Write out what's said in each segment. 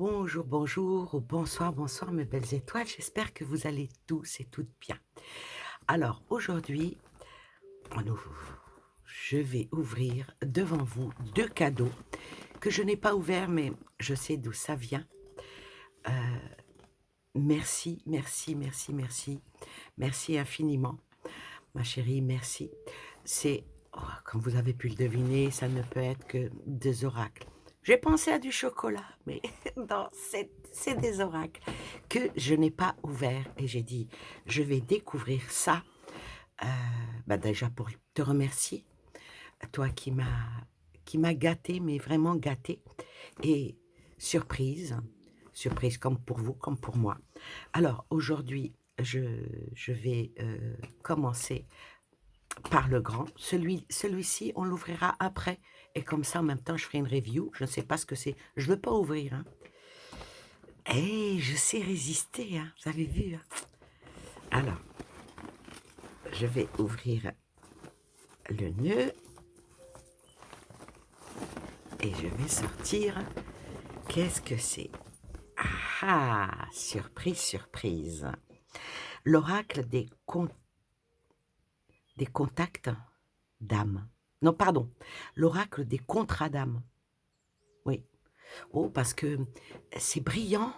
Bonjour, bonjour, ou bonsoir, bonsoir mes belles étoiles. J'espère que vous allez tous et toutes bien. Alors aujourd'hui, on je vais ouvrir devant vous 2 cadeaux que je n'ai pas ouverts, mais je sais d'où ça vient. Heu, merci, merci, merci, merci. Merci infiniment, ma chérie, merci. C'est comme vous avez pu le deviner, ça ne peut être que des oracles. J'ai pensé à du chocolat, mais non, c'est des oracles que je n'ai pas ouverts et j'ai dit: «Je vais découvrir ça», heu, déjà pour te remercier, toi qui m'a gâtée, mais vraiment gâtée et surprise, surprise comme pour vous, comme pour moi. Alors aujourd'hui, je vais, commencer par le grand. Celui-ci, on l'ouvrira après et comme ça, en même temps, je ferai une review. Je ne sais pas ce que c'est. Je veux pas ouvrir, hein. Je sais résister, hein, vous avez vu, hein? Alors, je vais ouvrir le nœud et je vais sortir. Qu'est-ce que c'est? Ah ah! Surprise, surprise. L'oracle des contacts d'âme. Non, pardon, l'oracle des contrats d'âme. Oui. Oh, parce que c'est brillant.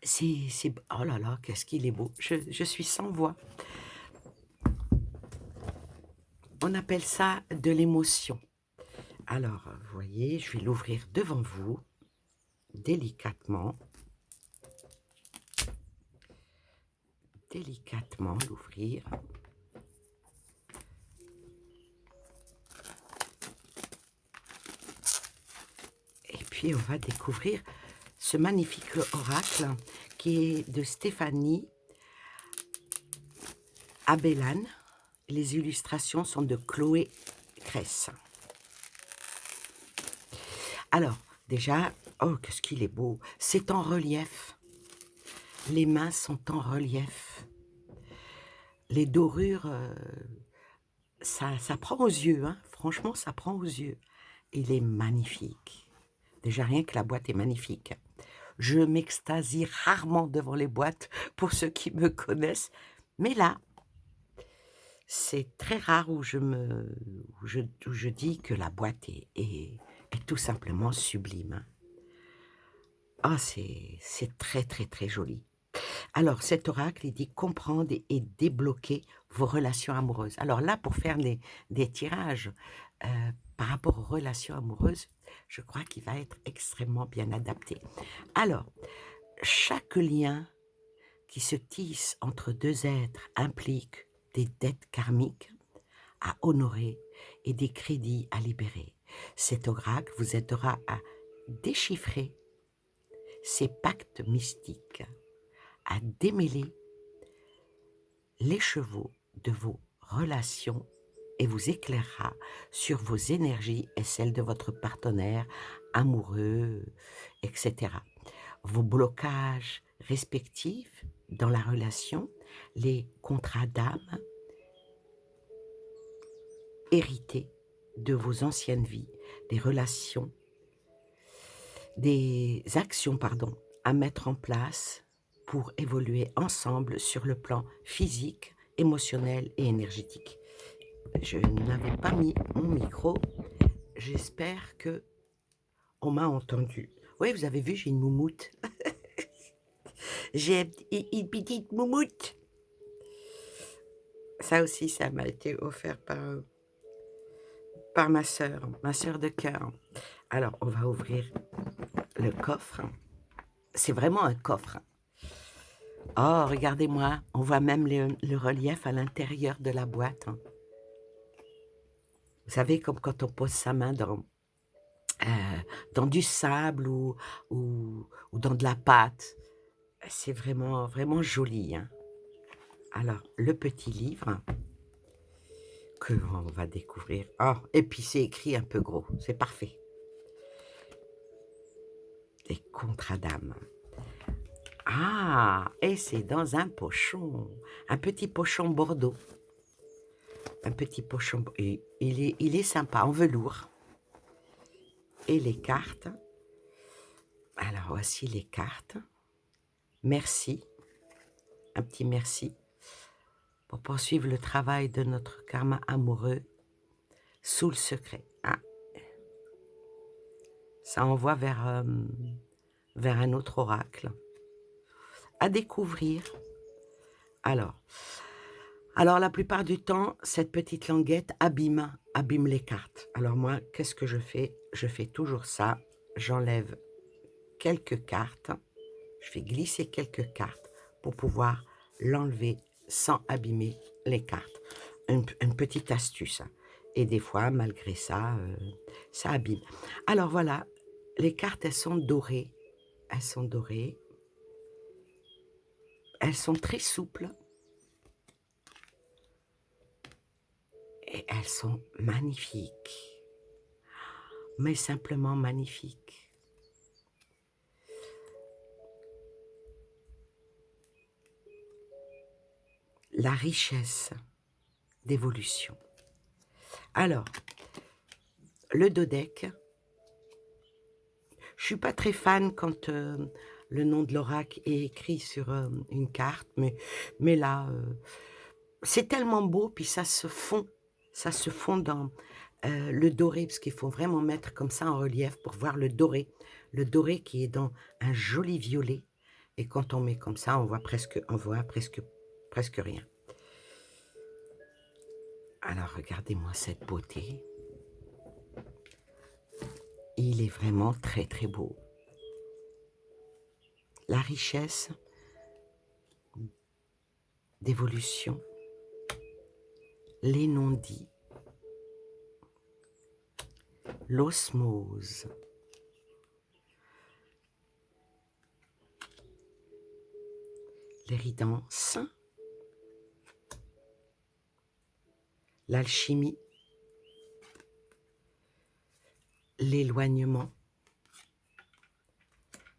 C'est oh là là, qu'est-ce qu'il est beau. Je suis sans voix. On appelle ça de l'émotion. Alors, vous voyez, je vais l'ouvrir devant vous, délicatement. Délicatement l'ouvrir. Et puis, on va découvrir ce magnifique oracle qui est de Stéphanie Abellan. Les illustrations sont de Chloé Cress. Alors, déjà, oh, qu'est-ce qu'il est beau. C'est en relief. Les mains sont en relief. Les dorures, ça prend aux yeux, hein. Franchement, ça prend aux yeux. Il est magnifique. Déjà, rien que la boîte est magnifique. Je m'extasie rarement devant les boîtes, pour ceux qui me connaissent, mais là, c'est très rare où je dis que la boîte est tout simplement sublime, hein. Ah, c'est très, très, très joli. Alors, cet oracle, il dit comprendre et débloquer vos relations amoureuses. Alors là, pour faire des tirages par rapport aux relations amoureuses, je crois qu'il va être extrêmement bien adapté. Alors, chaque lien qui se tisse entre deux êtres implique des dettes karmiques à honorer et des crédits à libérer. Cet oracle vous aidera à déchiffrer ces pactes mystiques, à démêler les chevaux de vos relations et vous éclairera sur vos énergies et celles de votre partenaire amoureux, etc. Vos blocages respectifs dans la relation, les contrats d'âme hérités de vos anciennes vies, des relations, des actions, pardon, à mettre en place pour évoluer ensemble sur le plan physique, émotionnel et énergétique. Je n'avais pas mis mon micro. J'espère que on m'a entendu. Oui, vous avez vu, j'ai une moumoute. J'ai une petite moumoute. Ça aussi, ça m'a été offert par ma sœur de cœur. Alors, on va ouvrir le coffre. C'est vraiment un coffre. Oh, regardez-moi, on voit même le relief à l'intérieur de la boîte, hein. Vous savez, comme quand on pose sa main dans du sable ou dans de la pâte. C'est vraiment, vraiment joli, hein. Alors, le petit livre que on va découvrir. Ah, et puis c'est écrit un peu gros, c'est parfait. Les contrats d'âme. Ah, et c'est dans un pochon, un petit pochon bordeaux. Un petit pochon, et il est sympa, en velours. Et les cartes, Alors, voici les cartes. Merci, un petit merci pour poursuivre le travail de notre karma amoureux sous le secret. Ah, ça envoie vers un autre oracle à découvrir. Alors, la plupart du temps, cette petite languette abîme les cartes. Alors moi, qu'est-ce que je fais? Je fais toujours ça. J'enlève quelques cartes. Je fais glisser quelques cartes pour pouvoir l'enlever sans abîmer les cartes. Une petite astuce. Et des fois, malgré ça, ça abîme. Alors voilà, les cartes, elles sont dorées. Elles sont dorées. Elles sont très souples. Et elles sont magnifiques. Mais simplement magnifiques. La richesse d'évolution. Alors, le dodeck, je suis pas très fan quand le nom de l'oracle est écrit sur une carte, mais là, c'est tellement beau, puis ça se fond dans le doré, parce qu'il faut vraiment mettre comme ça en relief pour voir le doré qui est dans un joli violet, et quand on met comme ça, on voit presque rien. Alors, regardez-moi cette beauté. Il est vraiment très, très beau. La richesse d'évolution, les non-dits, l'osmose, l'éridence, l'alchimie, l'éloignement,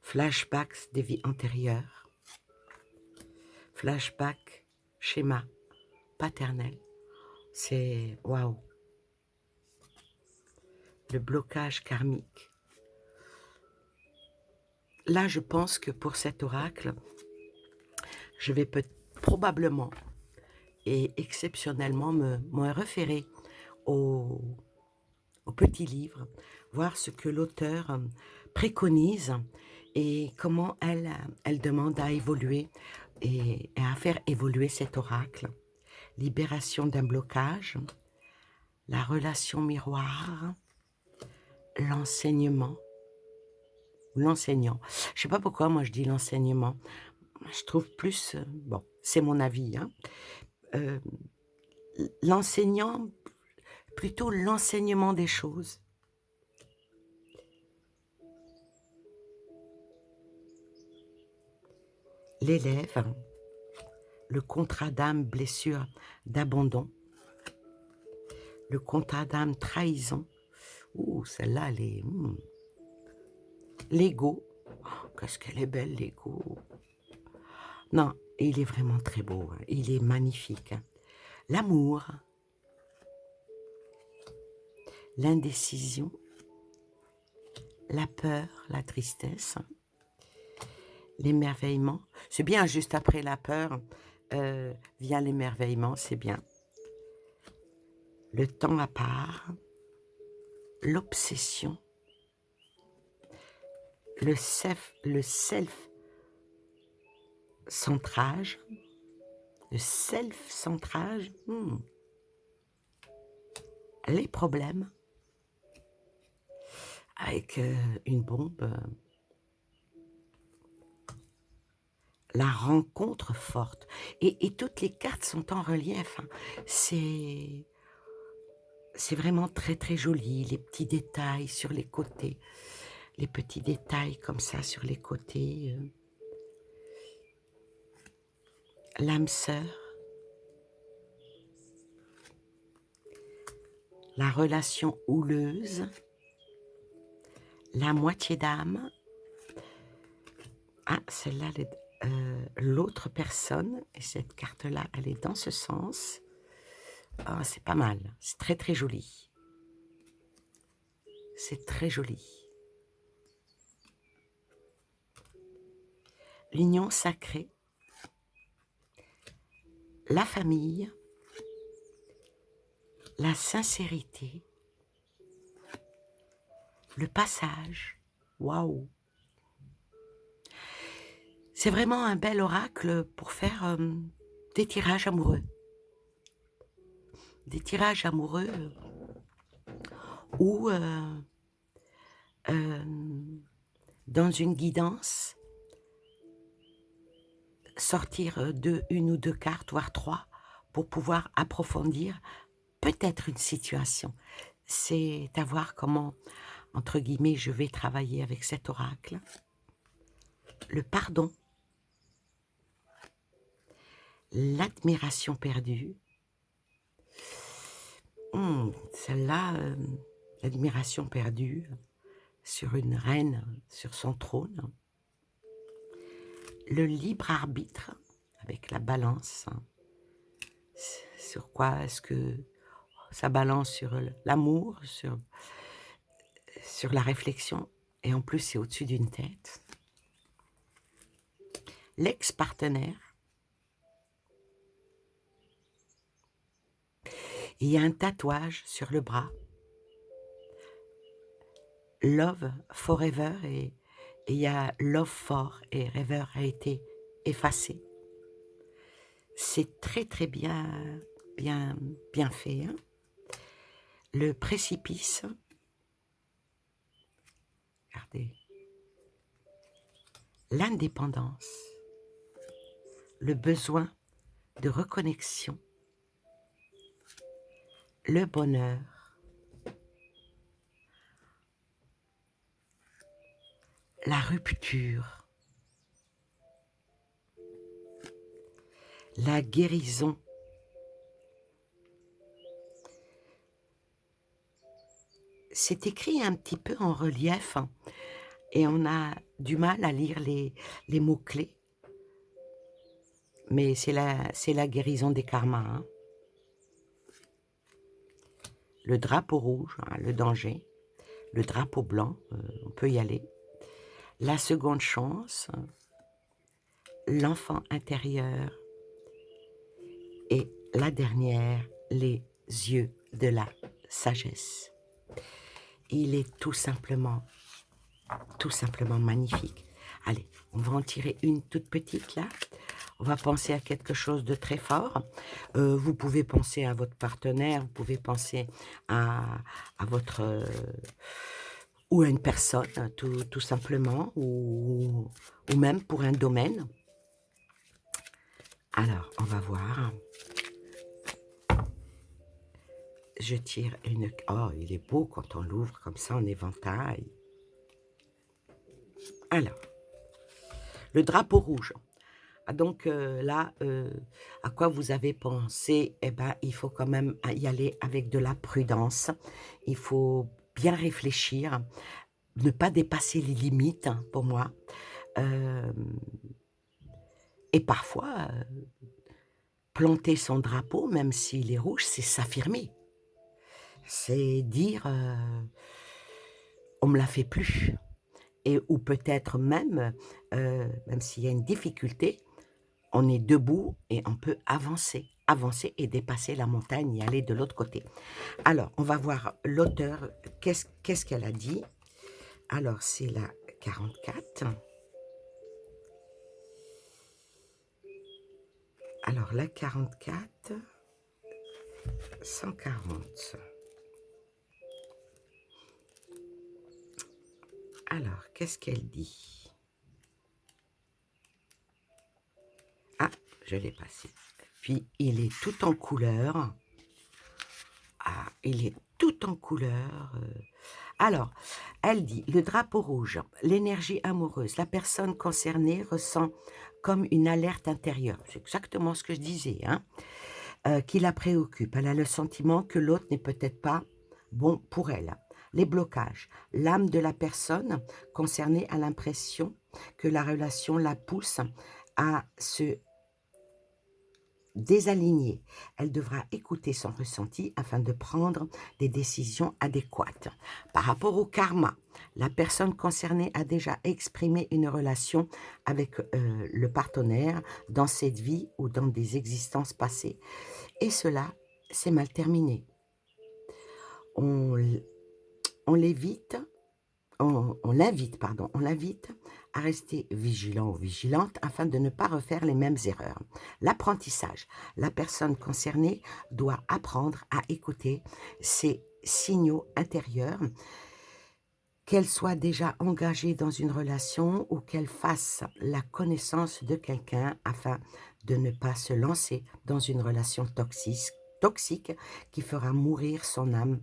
flashbacks des vies antérieures, flashback, schéma paternel, c'est waouh. Le blocage karmique. Là, je pense que pour cet oracle, je vais probablement et exceptionnellement me référer au petit livre, voir ce que l'auteur préconise et comment elle demande à évoluer et à faire évoluer cet oracle. Libération d'un blocage, la relation miroir, l'enseignement, l'enseignant. Je sais pas pourquoi moi je dis l'enseignement. Je trouve plus, bon, c'est mon avis, hein, euh, l'enseignant, plutôt l'enseignement des choses. L'élève, le contrat d'âme, blessure d'abandon, le contrat d'âme, trahison. Ouh, celle-là, elle est... L'ego. Oh, qu'est-ce qu'elle est belle, l'ego. Non, il est vraiment très beau. Hein. Il est magnifique. Hein. L'amour. L'indécision. La peur, la tristesse. L'émerveillement. C'est bien, juste après la peur, vient l'émerveillement, c'est bien. Le temps à part. L'obsession. Le self-centrage. Le self-centrage. Les problèmes. Avec une bombe. La rencontre forte. Et toutes les cartes sont en relief. Hein. C'est vraiment très très joli. Les petits détails sur les côtés. Les petits détails comme ça sur les côtés. L'âme sœur. La relation houleuse. La moitié d'âme. Ah, celle-là, l'autre personne. Et cette carte-là, elle est dans ce sens. Ah, c'est pas mal. C'est très très joli. C'est très joli. l'union sacrée, la famille, la sincérité, le passage. Waouh! C'est vraiment un bel oracle pour faire des tirages amoureux. Des tirages amoureux ou dans une guidance, sortir une ou deux cartes, voire trois, pour pouvoir approfondir peut-être une situation. C'est à voir comment, entre guillemets, je vais travailler avec cet oracle. Le pardon, l'admiration perdue. Celle-là, l'admiration perdue sur une reine, sur son trône. Le libre arbitre, avec la balance. Sur quoi est-ce que ça balance? Sur l'amour, sur la réflexion, et en plus c'est au-dessus d'une tête. L'ex-partenaire. Il y a un tatouage sur le bras. Love forever, et il y a love for, et Rever a été effacé. C'est très très bien fait. Hein? Le précipice. Regardez. L'indépendance. Le besoin de reconnexion. Le bonheur. La rupture. La guérison. C'est écrit un petit peu en relief, hein, et on a du mal à lire les mots-clés. Mais c'est la guérison des karmas. Hein. Le drapeau rouge, hein, le danger. Le drapeau blanc, on peut y aller. La seconde chance. L'enfant intérieur. Et la dernière, les yeux de la sagesse. Il est tout simplement magnifique. Allez, on va en tirer une toute petite là. On va penser à quelque chose de très fort. Vous pouvez penser à votre partenaire, vous pouvez penser à votre... ou à une personne, tout simplement, ou même pour un domaine. Alors, on va voir. Je tire une... Oh, il est beau quand on l'ouvre comme ça en éventail. Alors, le drapeau rouge. Ah, donc là, à quoi vous avez pensé? Eh bien, il faut quand même y aller avec de la prudence. Il faut bien réfléchir, ne pas dépasser les limites, hein, pour moi. Et parfois, planter son drapeau, même s'il est rouge, c'est s'affirmer. C'est dire, on me la fait plus. Et, ou peut-être même s'il y a une difficulté, on est debout et on peut avancer et dépasser la montagne et aller de l'autre côté. Alors, on va voir l'auteur, qu'est-ce qu'elle a dit. Alors, c'est la 44. Alors, la 44, 140. Alors, qu'est-ce qu'elle dit? Ah, je l'ai passé. Puis, il est tout en couleur. Ah, il est tout en couleur. Alors, elle dit, le drapeau rouge, l'énergie amoureuse, la personne concernée ressent comme une alerte intérieure. C'est exactement ce que je disais, hein, qui la préoccupe. Elle a le sentiment que l'autre n'est peut-être pas bon pour elle. Les blocages. L'âme de la personne concernée a l'impression que la relation la pousse à se désalignée. Elle devra écouter son ressenti afin de prendre des décisions adéquates. Par rapport au karma, la personne concernée a déjà exprimé une relation avec le partenaire dans cette vie ou dans des existences passées. Et cela s'est mal terminé. On, on l'évite on l'invite à rester vigilant ou vigilante afin de ne pas refaire les mêmes erreurs. L'apprentissage. La personne concernée doit apprendre à écouter ses signaux intérieurs, qu'elle soit déjà engagée dans une relation ou qu'elle fasse la connaissance de quelqu'un afin de ne pas se lancer dans une relation toxique qui fera mourir son âme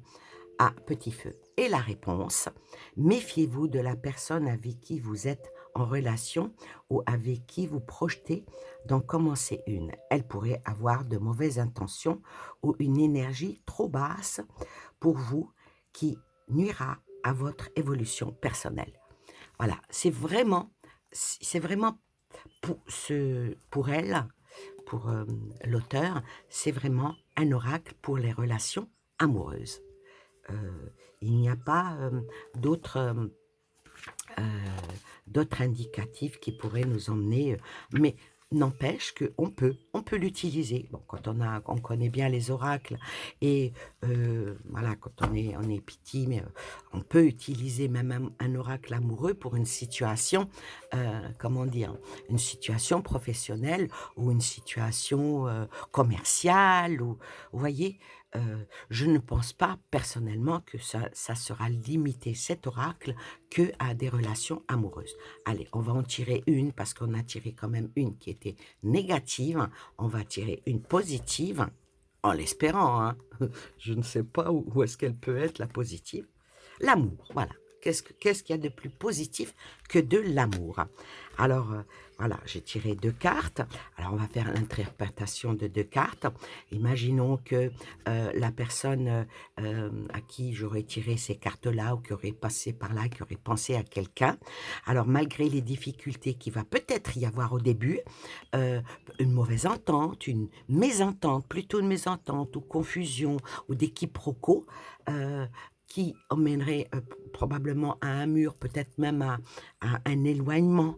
à petit feu. Et la réponse, méfiez-vous de la personne avec qui vous êtes en relation ou avec qui vous projetez d'en commencer une. Elle pourrait avoir de mauvaises intentions ou une énergie trop basse pour vous qui nuira à votre évolution personnelle. Voilà, c'est vraiment pour elle, pour l'auteur, c'est vraiment un oracle pour les relations amoureuses. Il n'y a pas euh, d'autres indicatifs qui pourraient nous emmener, mais n'empêche on peut l'utiliser. Bon, quand on connaît bien les oracles et voilà, quand on est petit, mais on peut utiliser même un oracle amoureux pour une situation, comment dire, une situation professionnelle ou une situation commerciale, ou vous voyez. Je ne pense pas personnellement que ça sera limité, cet oracle, que à des relations amoureuses. Allez, on va en tirer une parce qu'on a tiré quand même une qui était négative. On va tirer une positive en l'espérant, hein. Je ne sais pas où est-ce qu'elle peut être, la positive. L'amour, voilà. Qu'est-ce qu'il y a de plus positif que de l'amour? Alors, voilà, j'ai tiré 2 cartes. Alors, on va faire l'interprétation de 2 cartes. Imaginons que la personne à qui j'aurais tiré ces cartes-là, ou qui aurait passé par là, qui aurait pensé à quelqu'un. Alors, malgré les difficultés qu'il va peut-être y avoir au début, euh, une mauvaise entente, une mésentente, plutôt une mésentente, ou confusion, ou des quiproquos, qui emmènerait probablement à un mur, peut-être même à un éloignement,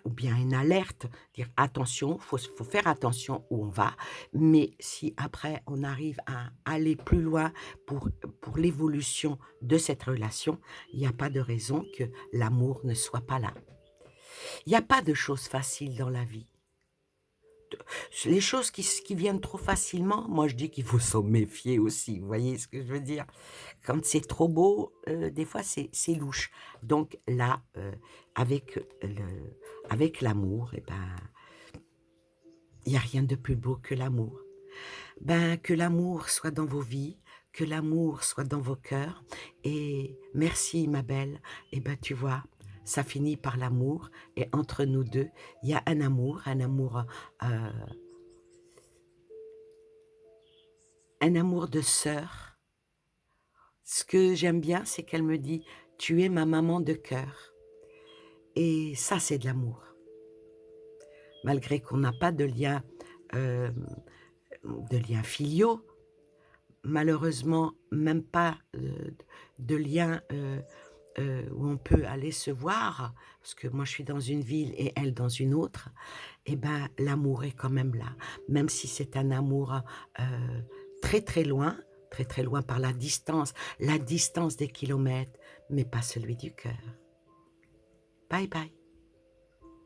ou bien une alerte, dire attention, faut faire attention où on va, mais si après on arrive à aller plus loin pour l'évolution de cette relation, il n'y a pas de raison que l'amour ne soit pas là. Il n'y a pas de choses faciles dans la vie. Les choses qui viennent trop facilement, moi je dis qu'il faut s'en méfier aussi, vous voyez ce que je veux dire? Quand c'est trop beau, des fois c'est louche. Donc là, avec l'amour, eh ben, il n'y a rien de plus beau que l'amour. Ben, que l'amour soit dans vos vies, que l'amour soit dans vos cœurs. Et merci, ma belle. Et ben, tu vois, ça finit par l'amour. Et entre nous deux, il y a un amour, euh, un amour de sœur. Ce que j'aime bien, c'est qu'elle me dit, tu es ma maman de cœur. Et ça, c'est de l'amour. Malgré qu'on n'a pas euh, de liens filiaux, malheureusement, même pas de liens où on peut aller se voir, parce que moi je suis dans une ville et elle dans une autre, et ben l'amour est quand même là, même si c'est un amour euh, très très loin par la distance des kilomètres, mais pas celui du cœur. Bye bye.